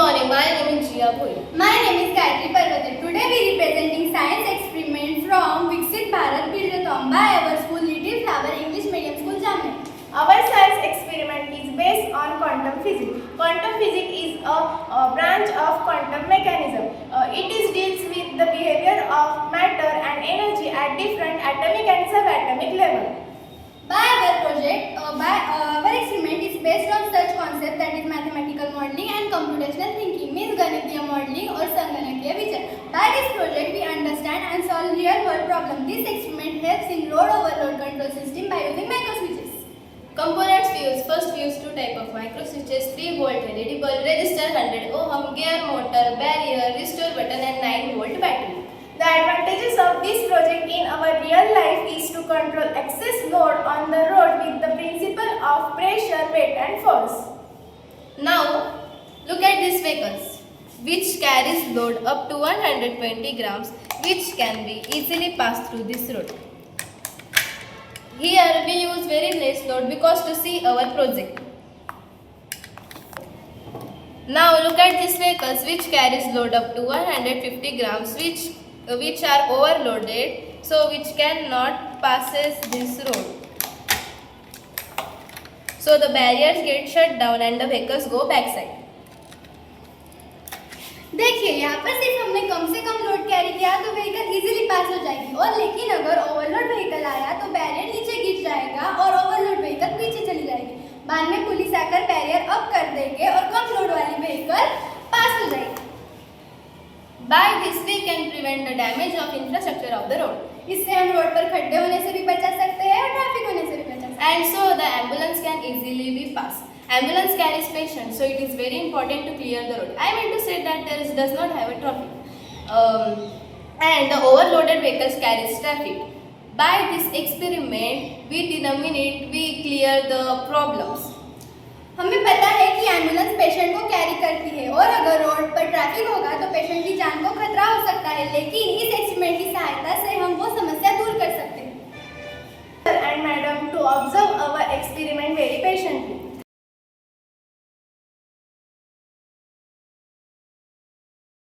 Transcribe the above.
morning, my name is Jia Bhoi. My name is Gayatri Parvati. Today we representing science experiment from Viksit Bharat Buildathon by our school Little Flower English Medium School Jamne. Our science experiment is based on quantum physics. Quantum physics is a branch of quantum mechanism. It deals with the behavior of matter and energy at different atomic and subatomic level. Our experiment is based on such concept that is mathematical modeling and computational thinking, means गणितीय modeling और संगणकीय विचार. By this project we understand and solve real world problem. This experiment helps in load overload control system by using microswitches. Components we use. First we use two type of micro switches, 3 volt LED bulb, resistor 100 ohm, gear motor, barrier, restore button and 9 volt battery. The advantages of this project in our real life is to control excess load on the road with the principle of pressure, weight and force. Now look at these vehicles which carries load up to 120 grams which can be easily passed through this road. Here we use very less load because to see our project. Now look at these vehicles which carries load up to 150 grams which are overloaded, so which cannot passes this road. So the barriers get shut down and the vehicles go backside. देखिए यहाँ पर सिर्फ हमने कम से कम load carry किया तो vehicle easily pass हो जाएगी, और लेकिन अगर ओवरलोड व्हीकल आया तो बैरियर नीचे गिर जाएगा और ओवरलोड व्हीकल पीछे चली जाएगी. बाद में पुलिस आकर बैरियर अप कर देंगे और कम लोड वाली व्हीकल पास हो जाएगी. By this we can prevent the damage of infrastructure of the road. इससे हम रोड पर खड्डे होने से भी बचा सकते हैं और ट्रैफिक होने से भी बचा सकते हैं. And so the ambulance can easily be passed. Ambulance carries patients, so it is very important to clear the road. I meant to say that does not have a traffic. And the overloaded vehicles carries traffic. By this experiment, within a minute we clear the problems. हमें पता है कि ambulance patient को carry करती है और अगर road पर ट्रैफिक होगा तो पेशेंट की जान को खतरा हो सकता है, लेकिन इस एक्सपेरिमेंट की सहायता से हम वो समस्या दूर कर सकते हैं. And madam, to observe our experiment very